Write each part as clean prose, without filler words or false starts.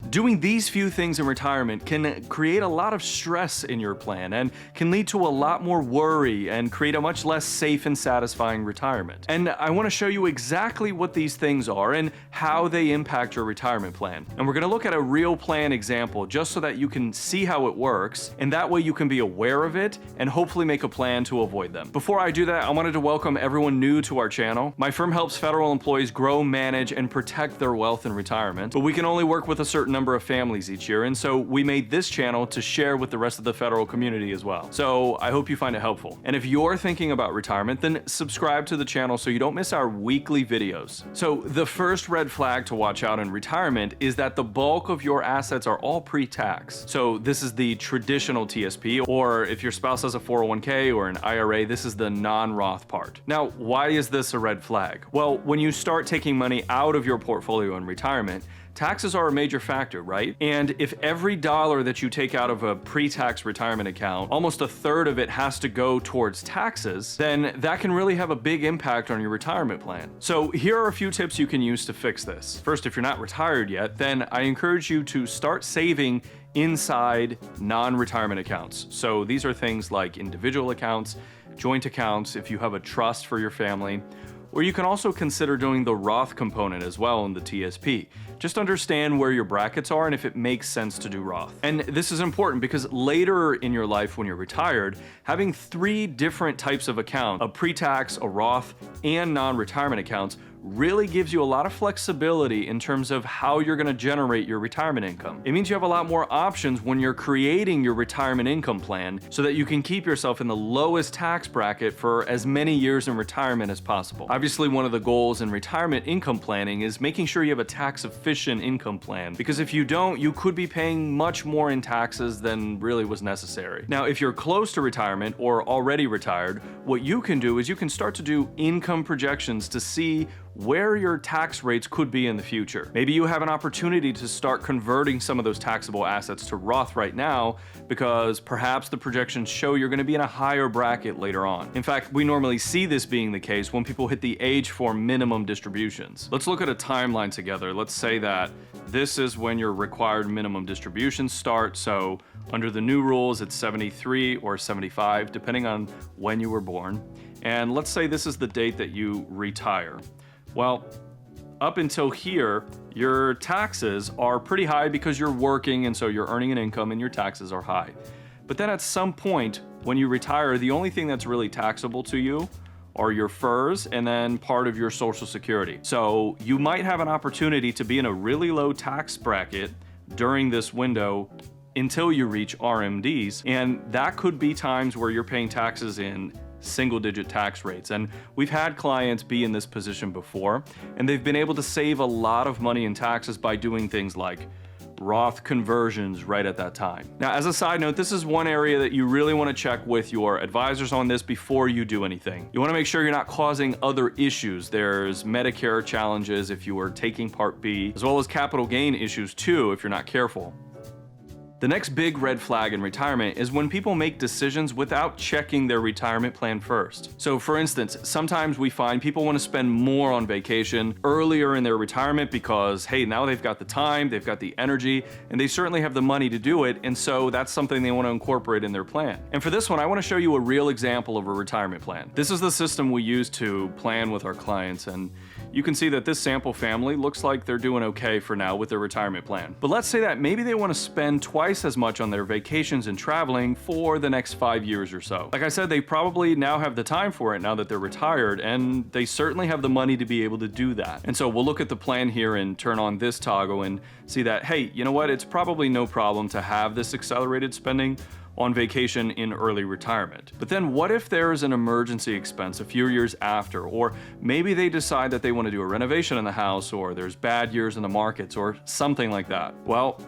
Doing these few things in retirement can create a lot of stress in your plan and can lead to a lot more worry and create a much less safe and satisfying retirement. And I want to show you exactly what these things are and how they impact your retirement plan. And we're going to look at a real plan example just so that you can see how it works, and that way you can be aware of it and hopefully make a plan to avoid them. Before I do that, I wanted to welcome everyone new to our channel. My firm helps federal employees grow, manage, and protect their wealth in retirement, but we can only work with a certain number of families each year, and so we made this channel to share with the rest of the federal community as well. So I hope you find it helpful. And if you're thinking about retirement, then subscribe to the channel so you don't miss our weekly videos. So the first red flag to watch out in retirement is that the bulk of your assets are all pre-tax. So this is the traditional TSP, or if your spouse has a 401k or an IRA, this is the non-Roth part. Now, why is this a red flag? Well, when you start taking money out of your portfolio in retirement, taxes are a major factor, right? And if every dollar that you take out of a pre-tax retirement account, almost a third of it has to go towards taxes, then that can really have a big impact on your retirement plan. So here are a few tips you can use to fix this. First, if you're not retired yet, then I encourage you to start saving inside non-retirement accounts. So these are things like individual accounts, joint accounts, if you have a trust for your family, or you can also consider doing the Roth component as well in the TSP. Just understand where your brackets are and if it makes sense to do Roth. And this is important because later in your life when you're retired, having 3 different types of accounts, a pre-tax, a Roth, and non-retirement accounts, really gives you a lot of flexibility in terms of how you're going to generate your retirement income. It means you have a lot more options when you're creating your retirement income plan so that you can keep yourself in the lowest tax bracket for as many years in retirement as possible. Obviously, one of the goals in retirement income planning is making sure you have a tax-efficient income plan, because if you don't, you could be paying much more in taxes than really was necessary. Now, if you're close to retirement or already retired, what you can do is you can start to do income projections to see where your tax rates could be in the future. Maybe you have an opportunity to start converting some of those taxable assets to Roth right now because perhaps the projections show you're going to be in a higher bracket later on. In fact, we normally see this being the case when people hit the age for minimum distributions. Let's look at a timeline together. Let's say that this is when your required minimum distributions start. So under the new rules, it's 73 or 75, depending on when you were born. And let's say this is the date that you retire. Well, up until here, your taxes are pretty high because you're working and so you're earning an income and your taxes are high. But then at some point when you retire, the only thing that's really taxable to you are your FERS and then part of your Social Security. So you might have an opportunity to be in a really low tax bracket during this window until you reach RMDs, and that could be times where you're paying taxes in single-digit tax rates. And we've had clients be in this position before, and they've been able to save a lot of money in taxes by doing things like Roth conversions right at that time. Now, as a side note, this is one area that you really want to check with your advisors on this before you do anything. You want to make sure you're not causing other issues. There's Medicare challenges if you are taking Part B, as well as capital gain issues too if you're not careful. The next big red flag in retirement is when people make decisions without checking their retirement plan first. So for instance, sometimes we find people want to spend more on vacation earlier in their retirement because, hey, now they've got the time, they've got the energy, and they certainly have the money to do it, and so that's something they want to incorporate in their plan. And for this one, I want to show you a real example of a retirement plan. This is the system we use to plan with our clients, and you can see that this sample family looks like they're doing okay for now with their retirement plan. But let's say that maybe they want to spend twice as much on their vacations and traveling for the next 5 years or so. Like I said, they probably now have the time for it now that they're retired, and they certainly have the money to be able to do that. And so we'll look at the plan here and turn on this toggle and see that, hey, you know what? It's probably no problem to have this accelerated spending on vacation in early retirement. But then what if there's an emergency expense a few years after, or maybe they decide that they want to do a renovation in the house, or there's bad years in the markets or something like that? Well,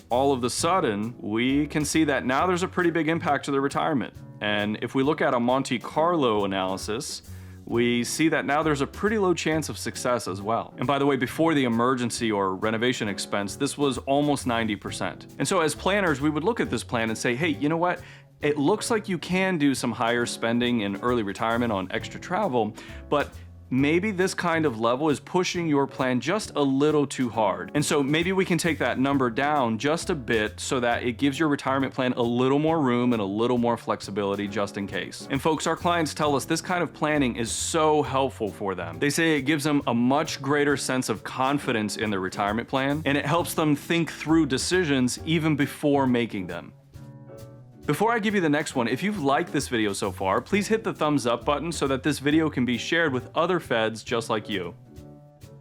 all of a sudden, we can see that now there's a pretty big impact to their retirement. And if we look at a Monte Carlo analysis, we see that now there's a pretty low chance of success as well. And by the way, before the emergency or renovation expense, this was almost 90%. And so as planners, we would look at this plan and say, hey, you know what? It looks like you can do some higher spending in early retirement on extra travel, but maybe this kind of level is pushing your plan just a little too hard. And so maybe we can take that number down just a bit so that it gives your retirement plan a little more room and a little more flexibility just in case. And folks, our clients tell us this kind of planning is so helpful for them. They say it gives them a much greater sense of confidence in their retirement plan, and it helps them think through decisions even before making them. Before I give you the next one, if you've liked this video so far, please hit the thumbs up button so that this video can be shared with other feds just like you.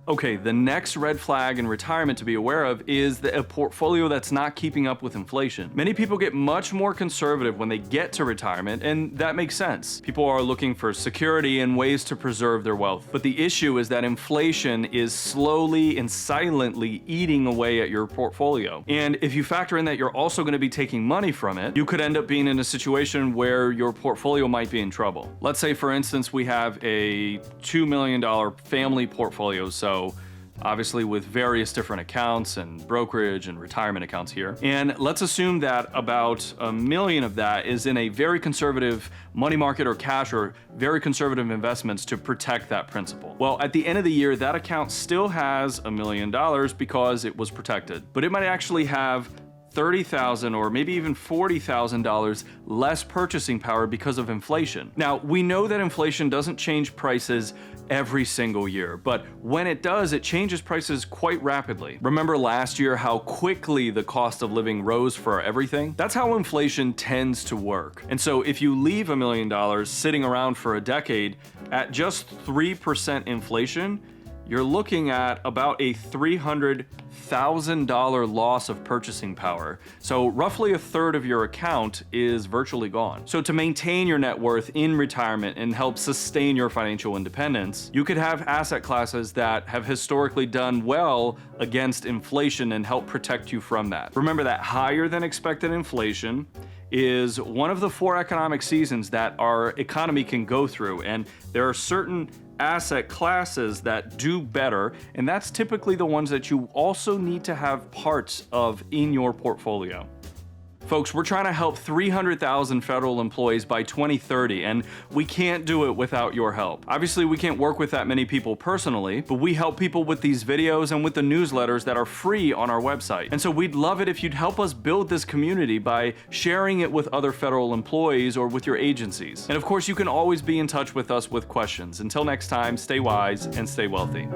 Okay, the next red flag in retirement to be aware of is a portfolio that's not keeping up with inflation. Many people get much more conservative when they get to retirement, and that makes sense. People are looking for security and ways to preserve their wealth. But the issue is that inflation is slowly and silently eating away at your portfolio. And if you factor in that you're also going to be taking money from it, you could end up being in a situation where your portfolio might be in trouble. Let's say, for instance, we have a $2 million family portfolio, so obviously with various different accounts and brokerage and retirement accounts here. And let's assume that about $1 million of that is in a very conservative money market or cash or very conservative investments to protect that principal. Well, at the end of the year, that account still has $1 million because it was protected, but it might actually have $30,000 or maybe even $40,000 less purchasing power because of inflation. Now, we know that inflation doesn't change prices every single year, but when it does, it changes prices quite rapidly. Remember last year how quickly the cost of living rose for everything? That's how inflation tends to work. And so if you leave $1 million sitting around for a decade at just 3% inflation, you're looking at about a $300,000 loss of purchasing power. So roughly a third of your account is virtually gone. So to maintain your net worth in retirement and help sustain your financial independence, you could have asset classes that have historically done well against inflation and help protect you from that. Remember that higher than expected inflation is one of the 4 economic seasons that our economy can go through, and there are certain asset classes that do better, and that's typically the ones that you also need to have parts of in your portfolio. Folks, we're trying to help 300,000 federal employees by 2030, and we can't do it without your help. Obviously, we can't work with that many people personally, but we help people with these videos and with the newsletters that are free on our website. And so we'd love it if you'd help us build this community by sharing it with other federal employees or with your agencies. And of course, you can always be in touch with us with questions. Until next time, stay wise and stay wealthy.